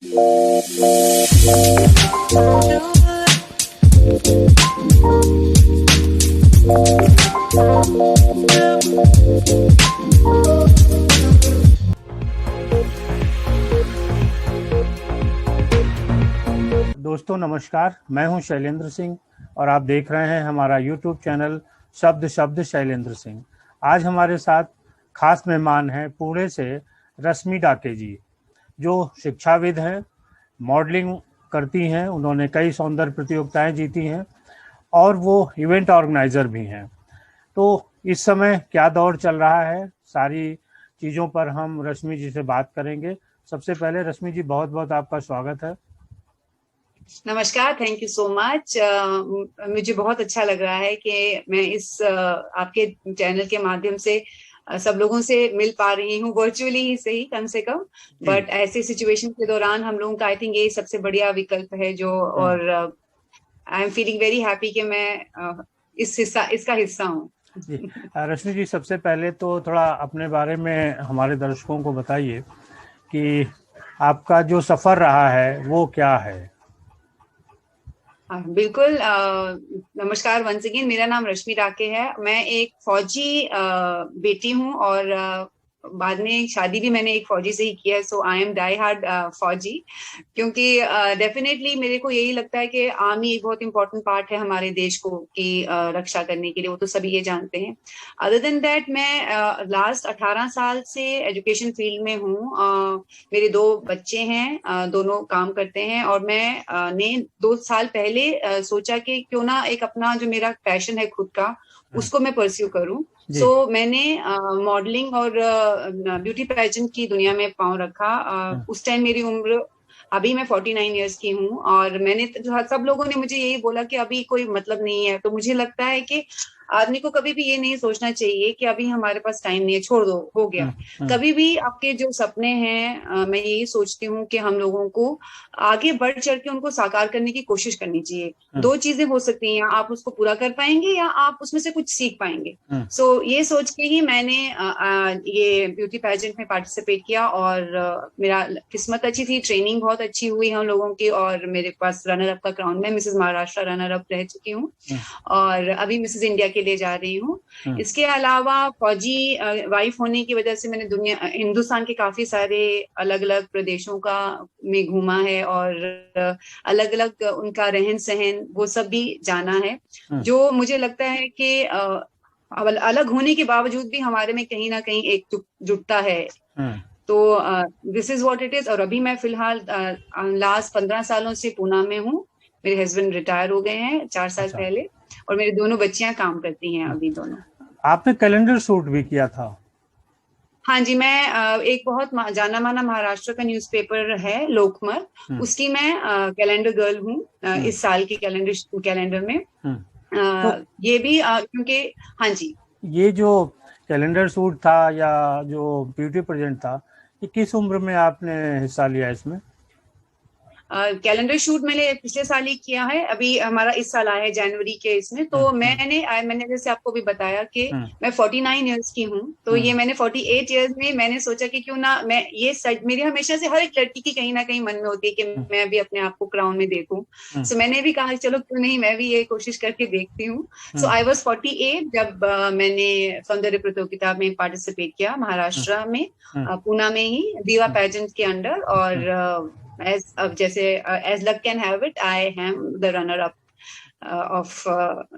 दोस्तों नमस्कार, मैं हूं शैलेंद्र सिंह और आप देख रहे हैं हमारा YouTube चैनल शब्द शब्द शैलेंद्र सिंह। आज हमारे साथ खास मेहमान हैं पुणे से रश्मि डाके जी, जो शिक्षाविद हैं, मॉडलिंग करती हैं, उन्होंने कई सौंदर्य प्रतियोगिताएं जीती हैं और वो इवेंट ऑर्गेनाइजर भी हैं। तो इस समय क्या दौर चल रहा है, सारी चीज़ों पर हम रश्मि जी से बात करेंगे। सबसे पहले रश्मि जी, बहुत बहुत आपका स्वागत है। नमस्कार, थैंक यू सो मच। मुझे बहुत अच्छा लग रहा है कि मैं इस आपके चैनल के माध्यम से सब लोगों से मिल पा रही हूँ, वर्चुअली ही सही कम से कम, बट ऐसे सिचुएशन के दौरान हम लोगों का आई थिंक ये सबसे बढ़िया विकल्प है जो, और I am feeling very happy कि मैं इसका हिस्सा हूँ। जी रश्मि जी, सबसे पहले तो थोड़ा अपने बारे में हमारे दर्शकों को बताइए कि आपका जो सफ़र रहा है वो क्या है। बिल्कुल। नमस्कार वंस अगेन, मेरा नाम रश्मि डाके है। मैं एक फौजी बेटी हूँ और बाद में शादी भी मैंने एक फौजी से ही किया है। सो आई एम डाई हार्ड फौजी, क्योंकि डेफिनेटली मेरे को यही लगता है कि आर्मी एक बहुत इंपॉर्टेंट पार्ट है हमारे देश को की रक्षा करने के लिए, वो तो सभी ये जानते हैं। अदर देन दैट मैं लास्ट 18 साल से एजुकेशन फील्ड में हूँ। मेरे 2 बच्चे हैं, दोनों काम करते हैं, और मैं ने 2 साल पहले सोचा कि क्यों ना एक अपना जो मेरा पैशन है खुद का, उसको मैं परस्यू करूं। सो मैंने मॉडलिंग और ब्यूटी पेजेंट की दुनिया में पांव रखा। उस टाइम मेरी उम्र, अभी मैं 49 इयर्स की हूँ, और मैंने सब लोगों ने मुझे यही बोला कि अभी कोई मतलब नहीं है। तो मुझे लगता है कि आदमी को कभी भी ये नहीं सोचना चाहिए कि अभी हमारे पास टाइम नहीं है, छोड़ दो, हो गया। कभी भी आपके जो सपने हैं, मैं यही सोचती हूँ कि हम लोगों को आगे बढ़ चढ़ के उनको साकार करने की कोशिश करनी चाहिए। 2 चीजें हो सकती हैं, आप उसको पूरा कर पाएंगे या आप उसमें से कुछ सीख पाएंगे। सो ये सोच के ही मैंने ये ब्यूटी पेजेंट में पार्टिसिपेट किया, और मेरा किस्मत अच्छी थी, ट्रेनिंग बहुत अच्छी हुई हम लोगों की, और मेरे पास रनर अप का क्राउन, मैं मिसेस महाराष्ट्र रनर अप रह चुकी हूँ, और अभी मिसेस इंडिया के लिए जा रही हूँ। इसके अलावा फौजी वाइफ होने की वजह से मैंने हिंदुस्तान के काफी सारे अलग अलग प्रदेशों का में घूमा है, और अलग अलग उनका रहन सहन वो सब भी जाना है, जो मुझे लगता है कि अलग होने के बावजूद भी हमारे में कहीं ना कहीं एक जुटता है। तो this is what it is. और अभी मैं फिलहाल लास्ट 15 सालों से पूना में हूँ। मेरे हस्बैंड रिटायर हो गए हैं 4 साल पहले, और मेरी दोनों बच्चियां काम करती हैं अभी दोनों। आपने कैलेंडर शूट भी किया था? हाँ जी, मैं एक बहुत जाना माना महाराष्ट्र का न्यूज़पेपर है लोकमत, उसकी मैं कैलेंडर गर्ल हूँ इस साल की कैलेंडर में। ये भी क्योंकि हाँ जी, ये जो कैलेंडर शूट था या जो ब्यूटी प्रेजेंट था, ये किस उम्र में आपने हिस्सा लिया इसमें? कैलेंडर शूट मैंने पिछले साल ही किया है, अभी हमारा इस साल आया है जनवरी के इसमें। तो मैंने जैसे आपको भी बताया कि मैं 49 इयर्स की हूँ, तो ये मैंने 48 इयर्स में मैंने सोचा कि क्यों ना मैं ये मेरी हमेशा से हर एक लड़की की कहीं ना कहीं मन में होती है कि मैं भी अपने आप को क्राउन में देखूं। सो मैंने भी कहा चलो क्यों नहीं, मैं भी ये कोशिश करके देखती हूँ। सो आई वॉज 48 जब मैंने सौंदर्य प्रतियोगिता में पार्टिसिपेट किया महाराष्ट्र में, पूना में ही दीवा पेजेंट के अंडर। और as luck can have it, I am the runner up of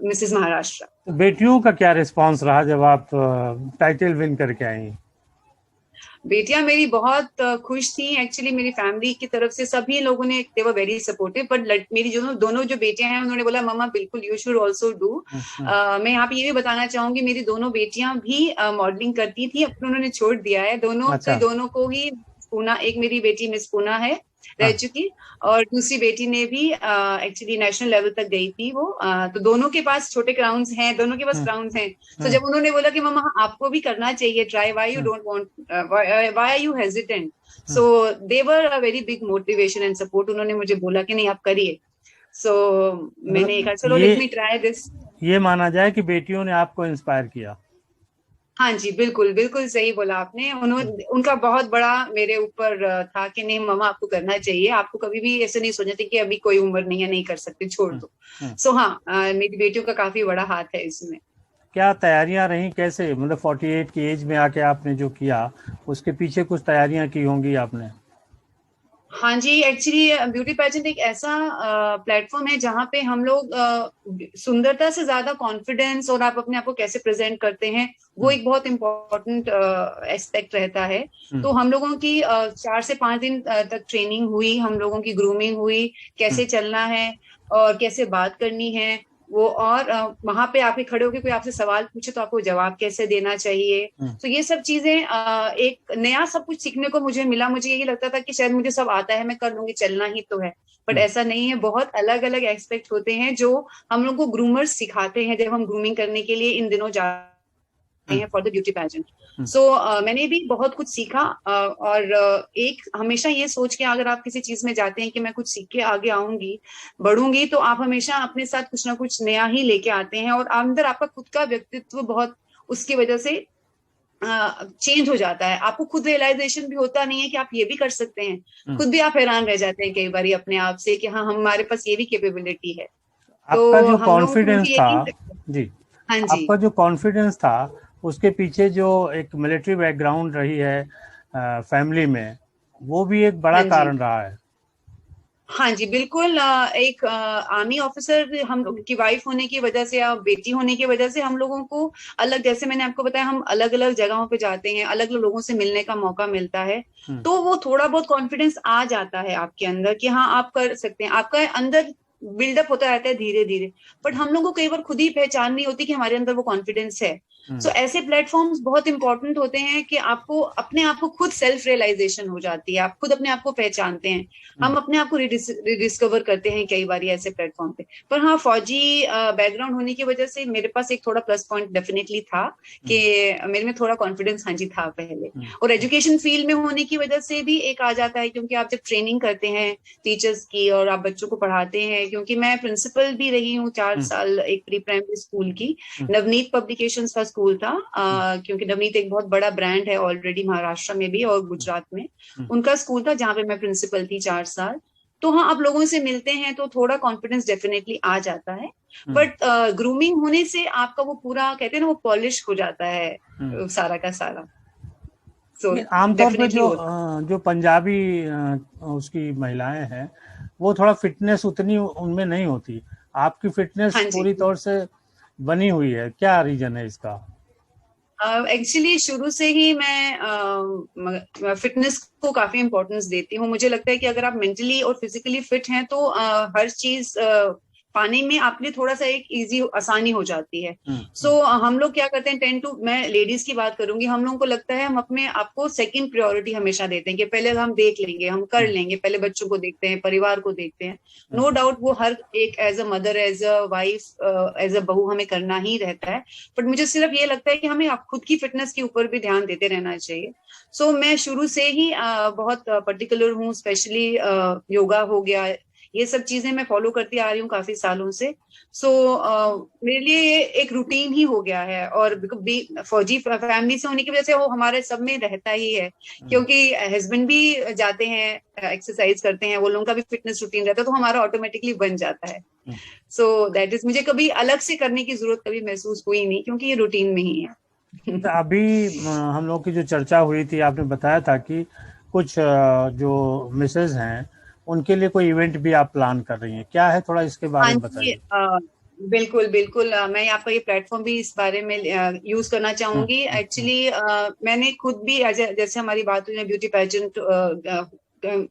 Mrs. Maharashtra. तो बेटियों का क्या रिस्पांस रहा जब आप टाइटल विन करके आई? बेटियां मेरी बहुत खुश थी। एक्चुअली मेरी फैमिली की तरफ से सभी लोगों ने, दे वर वेरी सपोर्टिव, बट मेरी दोनों जो बेटियां हैं उन्होंने बोला मम्मा बिल्कुल यू शुड ऑल्सो डू। मैं यहाँ पे ये भी बताना चाहूंगी, मेरी दोनों बेटियां भी मॉडलिंग करती थी, अब उन्होंने छोड़ दिया है दोनों। तो दोनों को ही पूना, एक मेरी बेटी मिस पूना है रह चुकी, और दूसरी बेटी ने भी एक्चुअली नेशनल लेवल तक गई थी वो। तो दोनों के पास छोटे क्राउन्स हैं, दोनों के पास क्राउन्स हैं। तो जब उन्होंने बोला कि मम्मा आपको भी करना चाहिए try, why you don't want, why are you hesitant, so they were a very big motivation and support. उन्होंने मुझे बोला कि नहीं आप करिए। सो मैंने कहा चलो लेट मी ट्राई दिस। ये माना जाए कि बेटियों ने आपको इंस्पायर किया। हाँ जी, बिल्कुल बिल्कुल सही बोला आपने। उन्होंने, उनका बहुत बड़ा मेरे ऊपर था कि नहीं मम्मा आपको करना चाहिए, आपको कभी भी ऐसे नहीं सोचना चाहिए कि अभी कोई उम्र नहीं है, नहीं कर सकते, छोड़ हम्म, दो। हम्म। सो हाँ, मेरी बेटियों का काफी बड़ा हाथ है इसमें। क्या तैयारियां रही, कैसे मतलब 48 की एज में आके आपने जो किया, उसके पीछे कुछ तैयारियां की होंगी आपने? हाँ जी, एक्चुअली ब्यूटी पेजेंट एक ऐसा प्लेटफॉर्म है जहाँ पे हम लोग सुंदरता से ज्यादा कॉन्फिडेंस और आप अपने आप को कैसे प्रेजेंट करते हैं, वो हम्म, एक बहुत इम्पोर्टेंट एस्पेक्ट रहता है। हम्म, तो हम लोगों की 4 से 5 दिन तक ट्रेनिंग हुई, हम लोगों की ग्रूमिंग हुई, हम्म, कैसे चलना है और कैसे बात करनी है वो, और वहां पे आके खड़े होके कोई आपसे सवाल पूछे तो आपको जवाब कैसे देना चाहिए। हम्म, तो ये सब चीजें एक नया सब कुछ सीखने को मुझे मिला। मुझे यही लगता था कि शायद मुझे सब आता है, मैं कर लूंगी, चलना ही तो है। बट हम्म, ऐसा नहीं है, बहुत अलग अलग एस्पेक्ट होते हैं जो हम लोग को ग्रूमर्स सिखाते हैं जब हम ग्रूमिंग करने के लिए इन दिनों जाते हम्म, हैं फॉर द ब्यूटी पैजेंट। हम्म, सो मैंने भी बहुत कुछ सीखा, और एक हमेशा ये सोच के अगर आप किसी चीज में जाते हैं कि मैं कुछ सीख के आगे आऊंगी, बढ़ूंगी, तो आप हमेशा अपने साथ कुछ ना कुछ नया ही लेके आते हैं, और अंदर आपका खुद का व्यक्तित्व बहुत उसकी वजह से चेंज हो जाता है। आपको खुद रियलाइजेशन भी होता नहीं है कि आप ये भी कर सकते हैं। हम्म। खुद भी आप हैरान रह जाते हैं कई बार अपने आप से कि हाँ, हमारे पास ये भी कैपेबिलिटी है। आपका तो जो हम लोगों को कॉन्फिडेंस मुझे था, यही। जी, हाँ जी। आपका जो कॉन्फिडेंस था, उसके पीछे जो एक मिलिट्री बैकग्राउंड रही है फैमिली में, वो भी एक बड़ा हाँ जी। कारण रहा है। हाँ जी, बिल्कुल। एक आर्मी ऑफिसर हम लोग की वाइफ होने की वजह से या बेटी होने की वजह से हम लोगों को अलग, जैसे मैंने आपको बताया, हम अलग अलग जगहों पे जाते हैं, अलग अलग लोगों से मिलने का मौका मिलता है। हम्म, तो वो थोड़ा बहुत कॉन्फिडेंस आ जाता है आपके अंदर कि हाँ आप कर सकते हैं, आपका अंदर बिल्डअप होता रहता है धीरे धीरे। बट हम लोगों को कई बार खुद ही पहचान नहीं होती कि हमारे अंदर वो कॉन्फिडेंस है। सो हम्म, ऐसे प्लेटफॉर्म्स बहुत इंपॉर्टेंट होते हैं कि आपको अपने आप को खुद सेल्फ रियलाइजेशन हो जाती है, आप खुद अपने आप को पहचानते हैं। हम हम्म, अपने आप को रिडिस्कवर करते हैं कई बार ऐसे प्लेटफॉर्म पे। पर हाँ, फौजी बैकग्राउंड होने की वजह से मेरे पास एक थोड़ा प्लस पॉइंट डेफिनेटली था कि हम्म, मेरे में थोड़ा कॉन्फिडेंस हाँ जी था पहले। हम्म, और एजुकेशन फील्ड में होने की वजह से भी एक आ जाता है, क्योंकि आप जब ट्रेनिंग करते हैं टीचर्स की और आप बच्चों को पढ़ाते हैं, क्योंकि मैं प्रिंसिपल भी रही हूँ 4 साल एक प्री प्राइमरी स्कूल की। हम्म, नवनीत पब्लिकेशंस का स्कूल था, हम्म, क्योंकि नवनीत एक बहुत बड़ा ब्रांड है ऑलरेडी महाराष्ट्र में भी और गुजरात में। हम्म, उनका स्कूल था जहाँ पे मैं प्रिंसिपल थी 4 साल। तो हाँ, आप लोगों से मिलते हैं तो थोड़ा कॉन्फिडेंस डेफिनेटली आ जाता है। हम्म, बट ग्रूमिंग होने से आपका वो पूरा कहते हैं ना, वो पॉलिश हो जाता है हम्म। सारा का सारा। सो ये आमतौर पे डेफिनेटली जो होता जो पंजाबी उसकी महिलाएं हैं, वो थोड़ा फिटनेस उतनी उनमें नहीं होती। आपकी है। फिटनेस हाँ जी। पूरी तौर से बनी हुई है, क्या रीजन है इसका? एक्चुअली शुरू से ही मैं फिटनेस को काफी इंपॉर्टेंस देती हूँ। मुझे लगता है कि अगर आप मेंटली और फिजिकली फिट हैं तो हर चीज पाने में आपके लिए थोड़ा सा एक इजी आसानी हो जाती है। हम्म, सो हम लोग क्या करते हैं, टेन टू, मैं लेडीज की बात करूंगी, हम लोगों को लगता है हम अपने आपको सेकंड प्रायोरिटी हमेशा देते हैं कि पहले हम देख लेंगे, हम कर हम्म, लेंगे, पहले बच्चों को देखते हैं, परिवार को देखते हैं। हम्म, नो डाउट वो हर एक as a mother, as a wife, as a बहू हमें करना ही रहता है। बट मुझे सिर्फ ये लगता है कि हमें खुद की फिटनेस के ऊपर भी ध्यान देते रहना चाहिए। सो मैं शुरू से ही बहुत पर्टिकुलर हूँ, स्पेशली योगा हो गया, ये सब चीजें मैं फॉलो करती आ रही हूँ काफी सालों से। सो मेरे लिए ये एक रूटीन ही हो गया है, और फौजी फैमिली से होने की वजह से वो हमारे सब में रहता ही है। हम्म, क्योंकि हस्बैंड भी जाते हैं, एक्सरसाइज करते हैं, वो लोगों का भी फिटनेस रूटीन रहता है, तो हमारा ऑटोमेटिकली बन जाता है। हम्म। सो दैट इज, मुझे कभी अलग से करने की जरूरत कभी महसूस हुई नहीं, क्योंकि ये रूटीन में ही है। तो अभी हम लोग की जो चर्चा हुई थी, आपने बताया था कि कुछ जो मिसेज हैं, उनके लिए कोई इवेंट भी आप प्लान कर रही हैं, क्या है, थोड़ा इसके बारे हाँ में जी, बताइए। बिल्कुल बिल्कुल। मैं आपका ये प्लेटफॉर्म भी इस बारे में यूज करना हम्म, चाहूंगी। हम्म, एक्चुअली मैंने खुद भी जैसे हमारी बात हुई, मैं ब्यूटी पेजेंट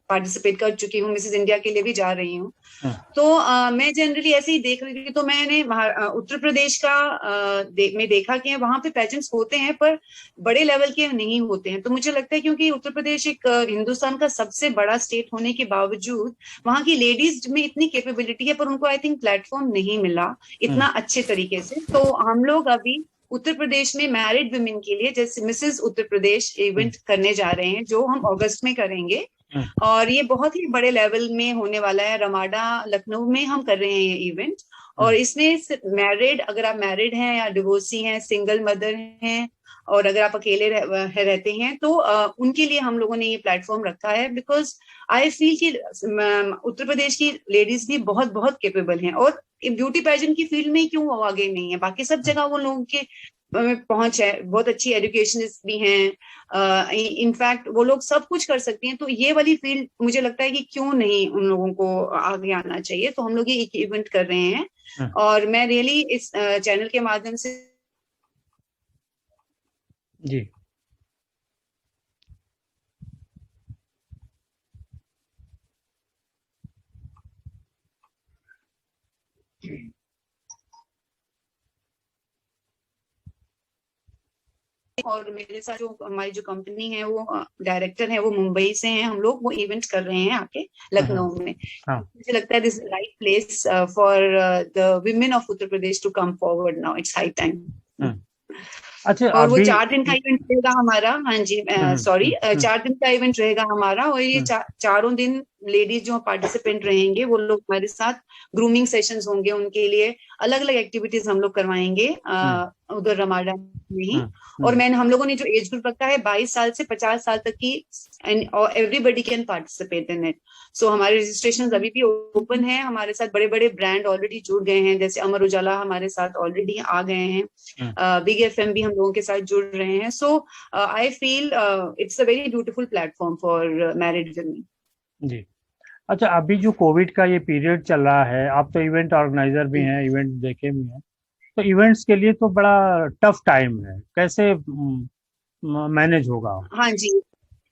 पार्टिसिपेट कर चुकी हूँ, मिसेस इंडिया के लिए भी जा रही हूँ। हम्म, तो मैं जनरली ऐसे ही देख रही थी, तो मैंने उत्तर प्रदेश का में देखा कि वहां पे पेजेंट्स होते हैं पर बड़े लेवल के नहीं होते हैं। तो मुझे लगता है क्योंकि उत्तर प्रदेश एक हिंदुस्तान का सबसे बड़ा स्टेट होने के बावजूद वहां की लेडीज में इतनी कैपेबिलिटी है, पर उनको आई थिंक प्लेटफॉर्म नहीं मिला हम्म, इतना अच्छे तरीके से। तो हम लोग अभी उत्तर प्रदेश में मैरिड वुमेन के लिए जैसे मिसेस उत्तर प्रदेश हम्म, इवेंट करने जा रहे हैं, जो हम अगस्त में करेंगे। हम्म, और ये बहुत ही बड़े लेवल में होने वाला है, रमाडा लखनऊ में हम कर रहे हैं ये इवेंट। और हम्म, इसमें मैरिड, अगर आप मैरिड हैं या डिवोर्सी हैं, सिंगल मदर हैं, और अगर आप अकेले रहते हैं तो उनके लिए हम लोगों ने ये प्लेटफॉर्म रखा है, बिकॉज आई फील कि उत्तर प्रदेश की लेडीज भी बहुत बहुत कैपेबल हैं, और ब्यूटी पैजेंट की फील्ड में क्यों वो आगे नहीं है, बाकी सब जगह वो लोगों के पहुंच है, बहुत अच्छी एजुकेशनिस्ट भी हैं, इनफैक्ट वो लोग सब कुछ कर सकती हैं। तो ये वाली फील्ड मुझे लगता है कि क्यों नहीं उन लोगों को आगे आना चाहिए। तो हम लोग ये एक इवेंट कर रहे हैं और मैं रियली इस चैनल के माध्यम से जी और मेरे साथ जो हमारी जो कंपनी है वो डायरेक्टर है वो मुंबई से हैं, हम लोग वो इवेंट कर रहे हैं आके लखनऊ में। हाँ मुझे लगता है this right place for the women of Uttar Pradesh to come forward now, it's high time. अच्छा और वो अभी 4 दिन का इवेंट रहेगा हमारा। हाँ जी, सॉरी, 4 दिन का इवेंट रहेगा हमारा, और ये चारों दिन लेडीज जो पार्टिसिपेंट रहेंगे वो लोग हमारे साथ ग्रूमिंग सेशंस होंगे, उनके लिए अलग अलग एक्टिविटीज हम लोग करवाएंगे उधर रमाडा में ही। और हम लोगों ने जो एज ग्रुप रखा है 22 साल से 50 साल तक की, and everybody can participate in it. So हमारे रजिस्ट्रेशन अभी भी ओपन है। हमारे साथ बड़े बड़े ब्रांड ऑलरेडी जुड़ गए हैं, जैसे अमर उजाला हमारे साथ ऑलरेडी आ गए हैं, बिग एफएम भी हम लोगों के साथ जुड़ रहे हैं। So I feel it's a very beautiful platform for married women. जी अच्छा, अभी जो कोविड का ये पीरियड चल रहा है, आप तो इवेंट ऑर्गेनाइजर भी हैं, इवेंट देखे भी हैं, तो इवेंट्स के लिए तो बड़ा टफ टाइम है, कैसे मैनेज होगा? हाँ जी,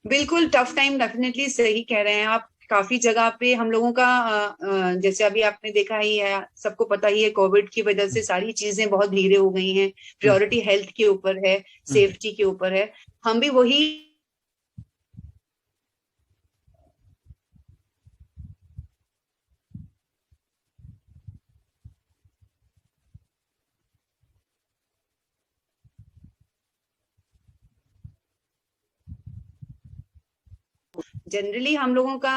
बिल्कुल टफ टाइम, डेफिनेटली सही कह रहे हैं आप। काफी जगह पे हम लोगों का जैसे अभी आपने देखा ही है, सबको पता ही है, कोविड की वजह से सारी चीजें बहुत धीरे हो गई हैं। प्रायोरिटी हेल्थ के ऊपर है, सेफ्टी के ऊपर है। हम भी वही जनरली हम लोगों का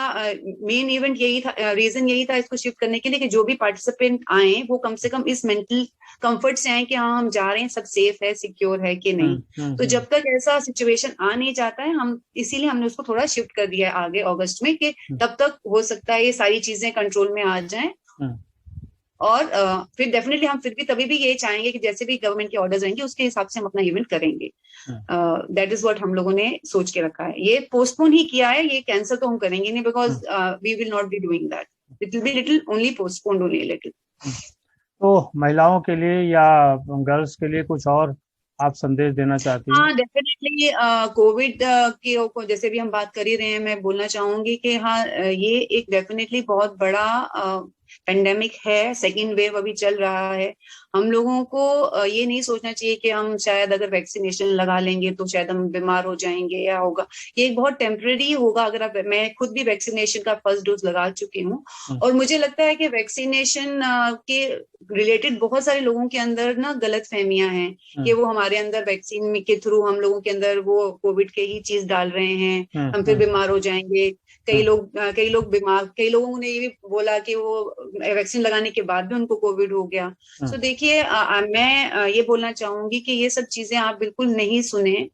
मेन इवेंट यही था, रीजन यही था इसको शिफ्ट करने के लिए कि जो भी पार्टिसिपेंट आए वो कम से कम इस मेंटल कंफर्ट से आए कि हाँ हम जा रहे हैं, सब सेफ है, सिक्योर है कि नहीं। तो जब तक ऐसा सिचुएशन आ नहीं जाता है, हम इसीलिए हमने उसको थोड़ा शिफ्ट कर दिया है आगे अगस्त में, कि तब तक हो सकता है ये सारी चीजें कंट्रोल में आ जाएं। और फिर डेफिनेटली हम फिर भी तभी भी ये चाहेंगे कि जैसे भी गवर्नमेंट के ऑर्डर्स रहेंगे उसके हिसाब से हम अपना इवेंट करेंगे। दैट इज व्हाट हम लोगों ने सोच के रखा है। ये पोस्टपोन ही किया है, ये कैंसिल तो हम करेंगे नहीं, because we will not be doing that, it will be little only postponed only little. तो महिलाओं के लिए या गर्ल्स के लिए कुछ और आप संदेश देना चाहती हैं? हाँ डेफिनेटली, कोविड के जैसे भी हम बात कर ही रहे हैं, मैं बोलना चाहूंगी कि हाँ ये एक डेफिनेटली बहुत बड़ा पेंडेमिक है, सेकेंड वेव अभी चल रहा है। हम लोगों को ये नहीं सोचना चाहिए कि हम शायद अगर वैक्सीनेशन लगा लेंगे तो शायद हम बीमार हो जाएंगे या होगा। ये एक बहुत टेम्परेरी होगा। अगर आप, मैं खुद भी वैक्सीनेशन का फर्स्ट डोज लगा चुकी हूँ, और मुझे लगता है कि वैक्सीनेशन के रिलेटेड बहुत सारे लोगों के अंदर ना गलत फहमियां हैं कि वो हमारे अंदर वैक्सीन के थ्रू हम लोगों के अंदर वो कोविड के ही चीज डाल रहे हैं, हम फिर बीमार हो जाएंगे। कई लोग बीमार, कई लोगों ने ये भी बोला कि वो वैक्सीन लगाने के बाद भी उनको कोविड हो गया। तो देखिए, मैं ये बोलना चाहूंगी कि ये सब चीजें आप बिल्कुल नहीं सुने।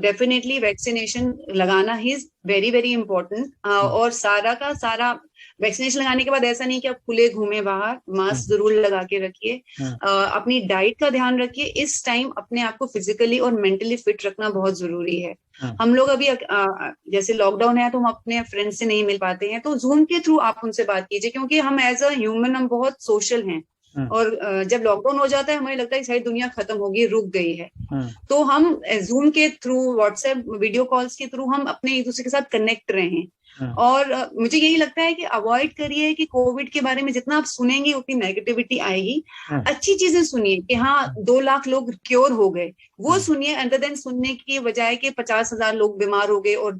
डेफिनेटली वैक्सीनेशन लगाना इज वेरी वेरी इंपॉर्टेंट। और सारा का सारा वैक्सीनेशन लगाने के बाद ऐसा नहीं कि आप खुले घूमे बाहर, मास्क जरूर लगा के रखिए, अपनी डाइट का ध्यान रखिए। इस टाइम अपने आप को फिजिकली और मेंटली फिट रखना बहुत जरूरी है। हम लोग अभी जैसे लॉकडाउन है तो हम अपने फ्रेंड से नहीं मिल पाते हैं, तो जूम के थ्रू आप उनसे बात कीजिए, क्योंकि हम एज अ ह्यूमन हम बहुत सोशल हैं। और जब लॉकडाउन हो जाता है हमें लगता है सारी दुनिया खत्म होगी, रुक गई है। तो हम जूम के थ्रू, व्हाट्सएप वीडियो कॉल्स के थ्रू हम अपने एक दूसरे के साथ कनेक्ट रहें। और मुझे यही लगता है कि अवॉइड करिए कि कोविड के बारे में जितना आप सुनेंगे उतनी नेगेटिविटी आएगी। अच्छी चीजें सुनिए कि हाँ 2 लाख लोग क्योर हो गए, वो सुनिए, अदर देन सुनने की बजाय कि 50,000 लोग बीमार हो गए और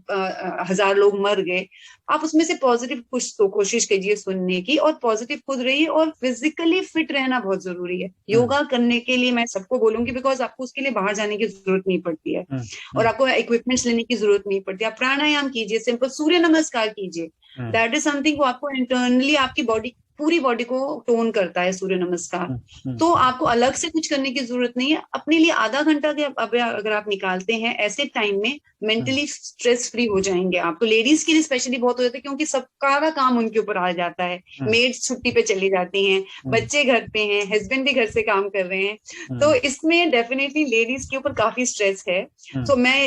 1000 लोग मर गए। आप उसमें से पॉजिटिव कुछ तो कोशिश कीजिए सुनने की, और पॉजिटिव खुद रहिए। और फिजिकली फिट रहना बहुत जरूरी है। योगा करने के लिए मैं सबको बोलूंगी, बिकॉज आपको उसके लिए बाहर जाने की जरूरत नहीं पड़ती है, और आपको इक्विपमेंट्स लेने की जरूरत नहीं पड़ती। आप प्राणायाम कीजिए, सिंपल सूर्य नमस्कार कीजिए, दैट इज समथिंग वो आपको इंटरनली आपकी बॉडी पूरी बॉडी को टोन करता है सूर्य नमस्कार। तो आपको अलग से कुछ करने की जरूरत नहीं है, अपने लिए आधा घंटा अगर आप निकालते हैं ऐसे टाइम में, मेंटली स्ट्रेस फ्री हो जाएंगे आप। तो लेडीज के लिए स्पेशली बहुत हो जाता है, क्योंकि सबका काम उनके ऊपर आ जाता है, मेड्स छुट्टी पे चली जाती हैं, बच्चे घर पे हैं, हस्बैंड भी घर से काम कर रहे हैं, तो इसमें डेफिनेटली लेडीज के ऊपर काफी स्ट्रेस है। तो मैं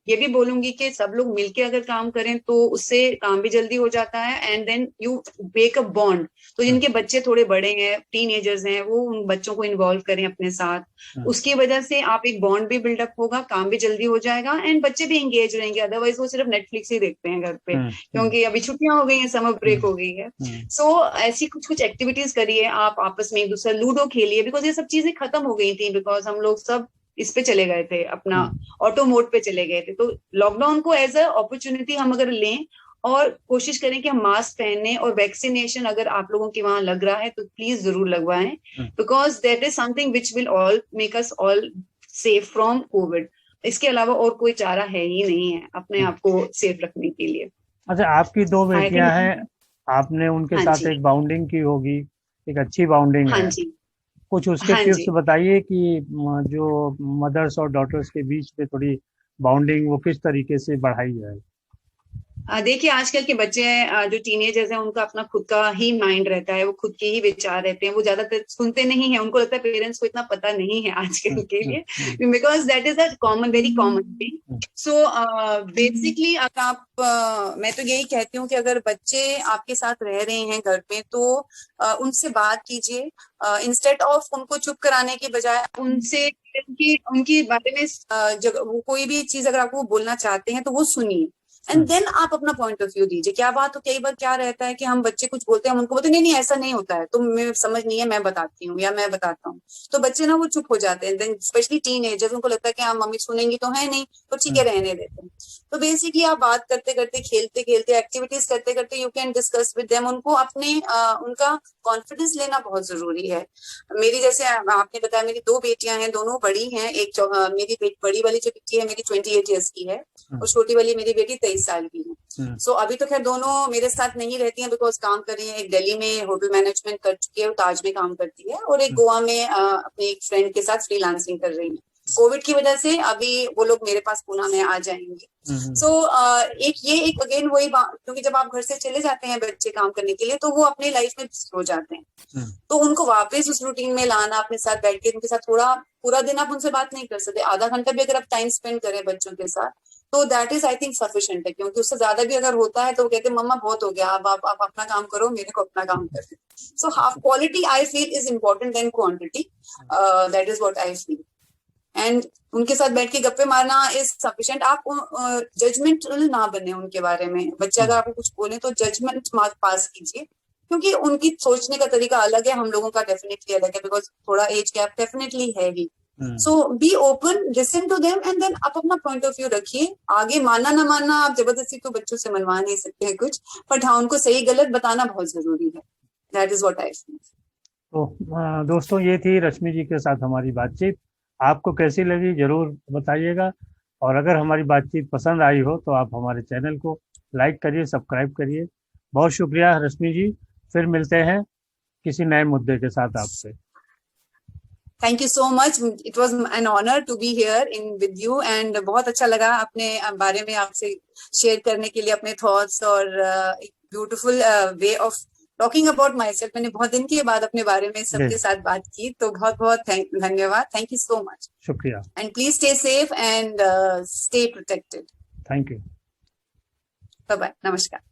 ये भी बोलूंगी कि सब लोग मिलके अगर काम करें तो उससे काम भी जल्दी हो जाता है, and then you make a bond. तो जिनके बच्चे थोड़े बड़े हैं, टीनेजर्स हैं, वो उन बच्चों को इन्वॉल्व करें अपने साथ, उसकी वजह से आप एक बॉन्ड भी बिल्डअप होगा, काम भी जल्दी हो जाएगा, एंड बच्चे भी एंगेज रहेंगे। अदरवाइज वो सिर्फ नेटफ्लिक्स ही देखते हैं घर पे, क्योंकि अभी छुट्टियां हो गई हैं, समर ब्रेक हो गई है। सो ऐसी कुछ कुछ एक्टिविटीज करिए आप आपस में, एक दूसरा लूडो खेलिए, बिकॉज ये सब चीजें खत्म हो गई थी, बिकॉज हम लोग सब इस पे चले गए थे, अपना ऑटो मोड पे चले गए थे। तो लॉकडाउन को एज अ अपॉर्चुनिटी हम अगर लें और कोशिश करें कि हम मास्क पहने, और वैक्सीनेशन अगर आप लोगों के वहां लग रहा है तो प्लीज जरूर लगवाएं, because that is something which will all make us all safe from Covid. इसके अलावा और कोई चारा है ही नहीं है अपने आप को सेफ रखने के लिए। अच्छा, आपकी 2 बेटियां हैं, आपने उनके साथ एक बाउंडिंग की होगी, एक अच्छी बाउंडिंग है। कुछ उसके टिप्स बताइए कि जो मदर्स और डॉटर्स के बीच में थोड़ी बाउंडिंग वो किस तरीके से बढ़ाई जाए। देखिए, आजकल के बच्चे जो टीनेजर्स हैं, उनका अपना खुद का ही माइंड रहता है, वो खुद के ही विचार रहते हैं, वो ज्यादातर सुनते नहीं है। उनको लगता है पेरेंट्स को इतना पता नहीं है आजकल के लिए, because that is a common, very common thing. So basically अगर आप मैं तो यही कहती हूँ कि अगर बच्चे आपके साथ रह रहे हैं घर पे, तो उनसे बात कीजिए, इंस्टेड ऑफ उनको चुप कराने के बजाय उनसे उनकी बारे में वो कोई भी चीज अगर आपको बोलना चाहते हैं तो वो सुनिए, एंड देन आप अपना पॉइंट ऑफ व्यू दीजिए। क्या बात हो, कई बार क्या रहता है कि हम बच्चे कुछ बोलते हैं, हम उनको बोलते हैं नहीं नहीं ऐसा नहीं होता है, तुम मैं समझ नहीं है, मैं बताती हूँ या मैं बताता हूँ। तो बच्चे ना वो चुप हो जाते हैं, देन स्पेशली टीनेजर्स, उनको लगता है कि हाँ मम्मी सुनेंगी तो है नहीं, तो ठीक है रहने देते हैं। तो बेसिकली आप बात करते करते, खेलते खेलते, एक्टिविटीज करते करते you can discuss with them. उनको अपने उनका कॉन्फिडेंस लेना बहुत जरूरी है। मेरी जैसे आपने बताया, मेरी 2 बेटियां हैं, दोनों बड़ी हैं। एक मेरी बड़ी वाली जो बेटी है मेरी 28 ईयर्स की है, और छोटी वाली मेरी बेटी 23 साल की है। सो अभी तो खैर दोनों मेरे साथ नहीं रहती हैं, बिकॉज काम कर रही है। एक दिल्ली में होटल मैनेजमेंट कर चुकी है, वो ताज में काम करती है, और एक गोवा में अपने एक फ्रेंड के साथ फ्रीलांसिंग कर रही है। कोविड की वजह से अभी वो लोग मेरे पास पुणे में आ जाएंगे। सो एक अगेन वही बात, क्योंकि जब आप घर से चले जाते हैं बच्चे काम करने के लिए, तो वो अपनी लाइफ में हो जाते हैं। तो उनको वापस उस रूटीन में लाना, अपने साथ बैठ के उनके साथ थोड़ा, पूरा दिन आप उनसे बात नहीं कर सकते, आधा घंटा भी अगर आप टाइम स्पेंड करें बच्चों के साथ, तो that is I think sufficient है। क्योंकि उससे ज्यादा भी अगर होता है तो वो कहते हैं मम्मा बहुत हो गया, अब आप अपना काम करो, मेरे को अपना काम करने। So half quality I feel is important then quantity, that is what I feel. And उनके साथ बैठ के गप्पे मारना इज सफिशिएंट। आप जजमेंटल ना बने उनके बारे में। बच्चे अगर आपको कुछ बोले तो जजमेंट मार्क पास कीजिए, क्योंकि उनकी सोचने का तरीका अलग है, हम लोगों का डेफिनेटली अलग है, बिकॉज थोड़ा एज गैप डेफिनेटली है ही। So be open, listen to them, and then आप अपना पॉइंट ऑफ व्यू रखिए। आगे मानना ना मानना, आप जबरदस्ती तो बच्चों से मनवा नहीं सकते हैं कुछ, बट हाँ उनको सही गलत बताना बहुत जरूरी है। That is what I feel. तो दोस्तों, ये थी रश्मि जी के साथ हमारी बातचीत। आपको कैसी लगी जरूर बताइएगा, और अगर हमारी बातचीत पसंद आई हो तो आप हमारे चैनल को लाइक करिए, सब्सक्राइब करिए। बहुत शुक्रिया रश्मि जी, फिर मिलते हैं किसी नए मुद्दे के साथ आपसे। Thank you so much, it was an honour to be here in with you, and बहुत अच्छा लगा अपने बारे में आपसे शेयर करने के लिए अपने थॉट्स, और beautiful way of talking about my self. मैंने बहुत दिन के बाद अपने बारे में सबके साथ बात की, तो बहुत बहुत धन्यवाद। थैंक यू सो मच, शुक्रिया, and please stay safe and stay protected. Thank you, bye bye, नमस्कार।